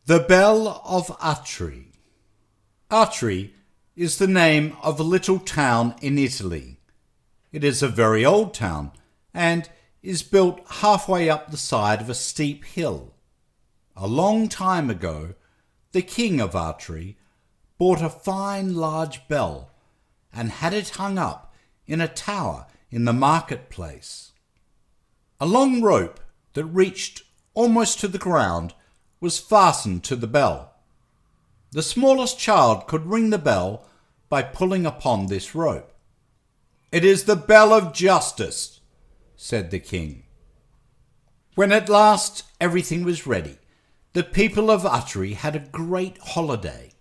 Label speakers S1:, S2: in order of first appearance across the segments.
S1: The Bell of Atri. Atri is the name of a little town in Italy. It is a very old town and is built halfway up the side of a steep hill. A long time ago, the king of Atri bought a fine large bell and had it hung up in a tower in the marketplace. A long rope that reached almost to the ground was fastened to the bell. The smallest child could ring the bell by pulling upon this rope. "It is the bell of justice," said the king. When at last everything was ready, the people of Atri had a great holiday.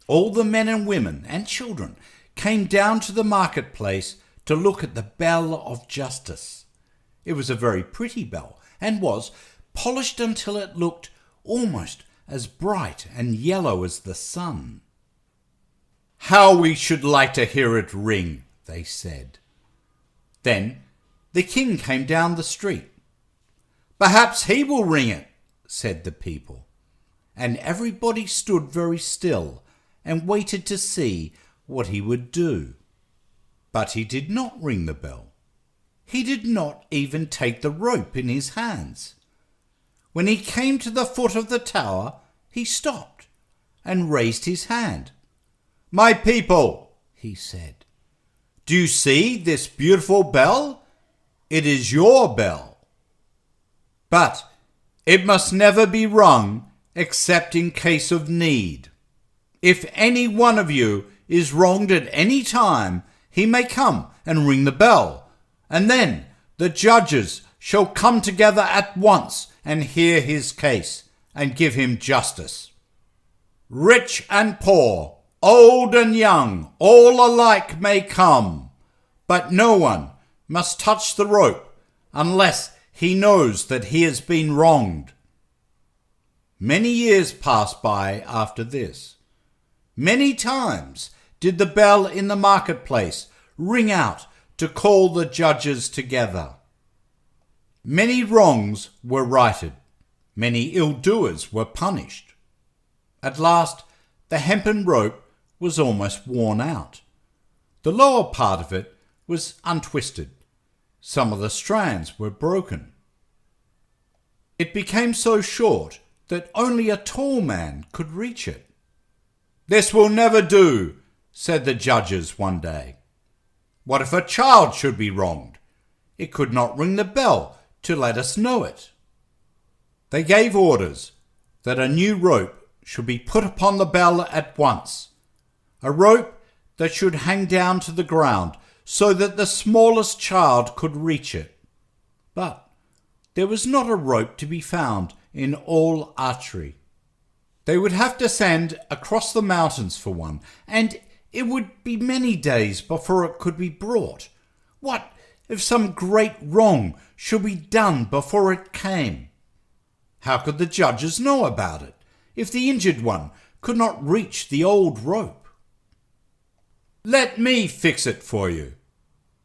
S1: All the men and women and children came down to the marketplace to look at the bell of justice. It was a very pretty bell and was polished until it looked almost as bright and yellow as the sun. "How we should like to hear it ring," they said. Then the king came down the street. "Perhaps he will ring it," said the people, and everybody stood very still and waited to see what he would do. But he did not ring the bell. He did not even take the rope in his hands. When he came to the foot of the tower, he stopped and raised his hand. "My people," he said, "do you see this beautiful bell? It is your bell. But it must never be rung except in case of need. If any one of you is wronged at any time, he may come and ring the bell, and then the judges shall come together at once and hear his case and give him justice. Rich and poor, old and young, all alike may come, but no one must touch the rope unless he knows that he has been wronged." Many years passed by after this. Many times did the bell in the marketplace ring out to call the judges together. Many wrongs were righted. Many ill-doers were punished. At last, the hempen rope was almost worn out. The lower part of it was untwisted. Some of the strands were broken. It became so short that only a tall man could reach it. "This will never do," said the judges one day. "What if a child should be wronged? It could not ring the bell to let us know it." They gave orders that a new rope should be put upon the bell at once, a rope that should hang down to the ground so that the smallest child could reach it. But there was not a rope to be found in all Atri. They would have to send across the mountains for one, and it would be many days before it could be brought. What if some great wrong should be done before it came? How could the judges know about it if the injured one could not reach the old rope? "Let me fix it for you,"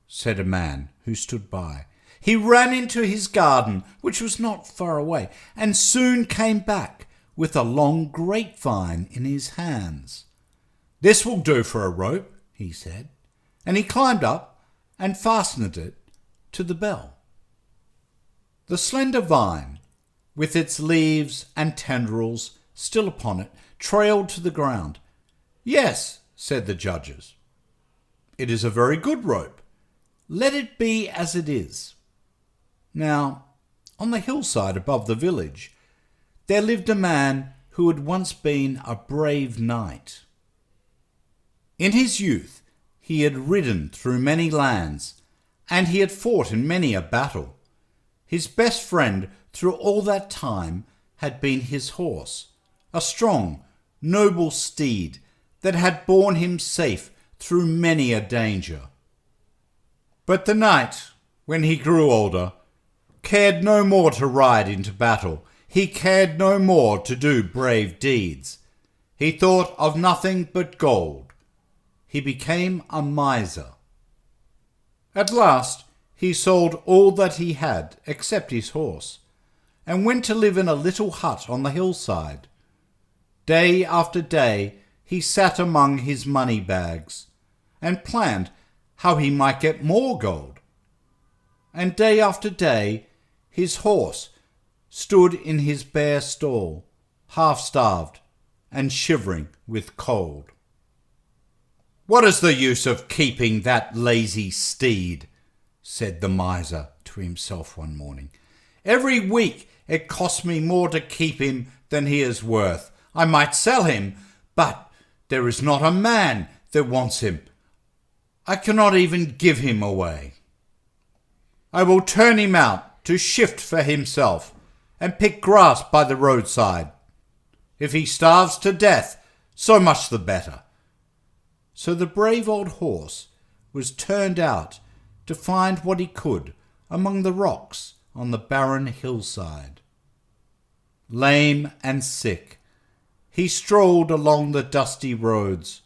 S1: said a man who stood by. He ran into his garden, which was not far away, and soon came back with a long grapevine in his hands. "This will do for a rope," he said, and he climbed up and fastened it to the bell. The slender vine, with its leaves and tendrils still upon it, trailed to the ground. "Yes," said the judges, "it is a very good rope. Let it be as it is." Now, on the hillside above the village, there lived a man who had once been a brave knight. In his youth, he had ridden through many lands, and he had fought in many a battle. His best friend through all that time had been his horse, a strong, noble steed that had borne him safe through many a danger. But the knight, when he grew older, cared no more to ride into battle. He cared no more to do brave deeds. He thought of nothing but gold. He became a miser. At last he sold all that he had except his horse, and went to live in a little hut on the hillside. Day after day he sat among his money bags and planned how he might get more gold. And day after day his horse stood in his bare stall, half-starved and shivering with cold. "What is the use of keeping that lazy steed?" said the miser to himself one morning. "Every week it costs me more to keep him than he is worth. I might sell him, but there is not a man that wants him. I cannot even give him away. I will turn him out to shift for himself and pick grass by the roadside. If he starves to death, so much the better." So the brave old horse was turned out to find what he could among the rocks on the barren hillside. Lame and sick, he strolled along the dusty roads,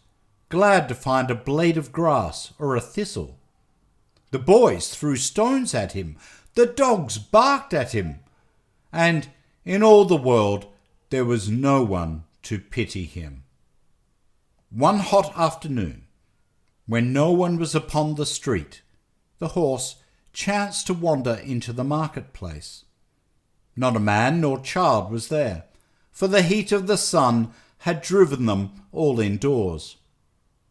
S1: glad to find a blade of grass or a thistle. The boys threw stones at him, the dogs barked at him, and in all the world there was no one to pity him. One hot afternoon, when no one was upon the street, the horse chanced to wander into the marketplace. Not a man nor child was there, for the heat of the sun had driven them all indoors.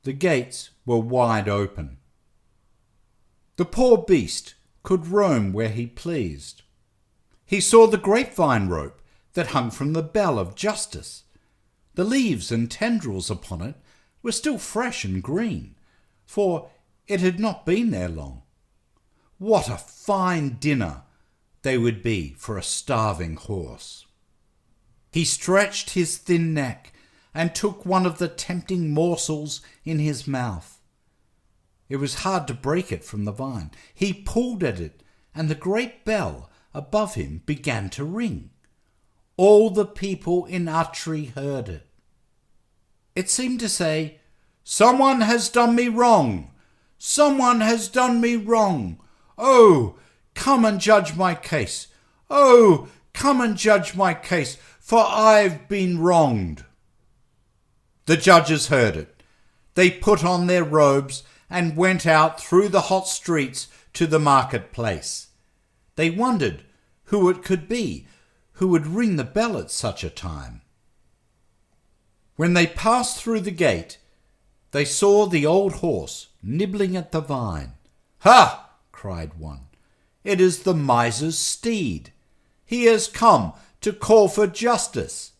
S1: The gates were wide open. The poor beast could roam where he pleased. He saw the grapevine rope that hung from the bell of justice. The leaves and tendrils upon it were still fresh and green, for it had not been there long. What a fine dinner they would be for a starving horse! He stretched his thin neck and took one of the tempting morsels in his mouth. It was hard to break it from the vine. He pulled at it, and the great bell above him began to ring. All the people in Atri heard it. It seemed to say, "Someone has done me wrong! Someone has done me wrong! Oh, come and judge my case! Oh, come and judge my case, for I've been wronged!" The judges heard it. They put on their robes and went out through the hot streets to the marketplace. They wondered who it could be who would ring the bell at such a time. When they passed through the gate, they saw the old horse nibbling at the vine. "Ha!" cried one. "It is the miser's steed. He has come to call for justice.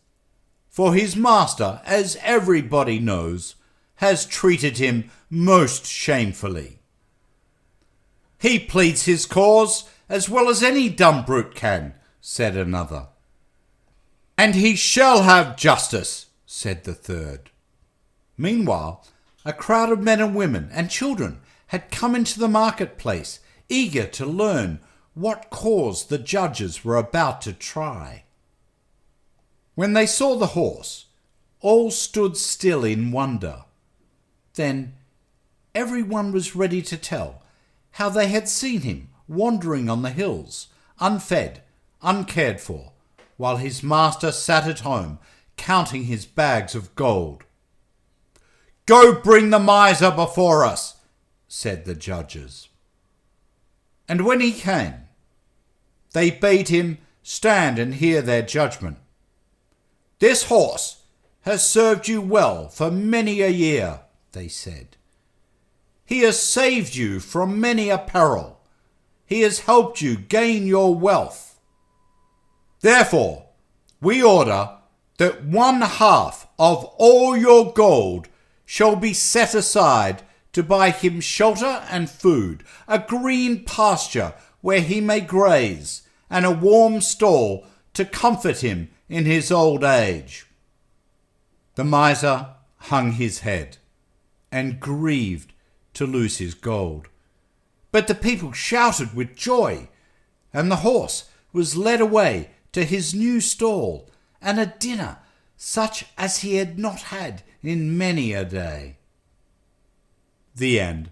S1: For his master, as everybody knows, has treated him most shamefully. He pleads his cause as well as any dumb brute can," said another. "And he shall have justice," said the third. Meanwhile, a crowd of men and women and children had come into the marketplace, eager to learn what cause the judges were about to try. When they saw the horse, all stood still in wonder. Then everyone was ready to tell how they had seen him wandering on the hills, unfed, uncared for, while his master sat at home counting his bags of gold. "Go bring the miser before us," said the judges. And when he came, they bade him stand and hear their judgment. "This horse has served you well for many a year," they said. "He has saved you from many a peril. He has helped you gain your wealth. Therefore, we order that 1/2 of all your gold shall be set aside to buy him shelter and food, a green pasture where he may graze, and a warm stall to comfort him in his old age." The miser hung his head and grieved to lose his gold. But the people shouted with joy, and the horse was led away to his new stall and a dinner such as he had not had in many a day. The end.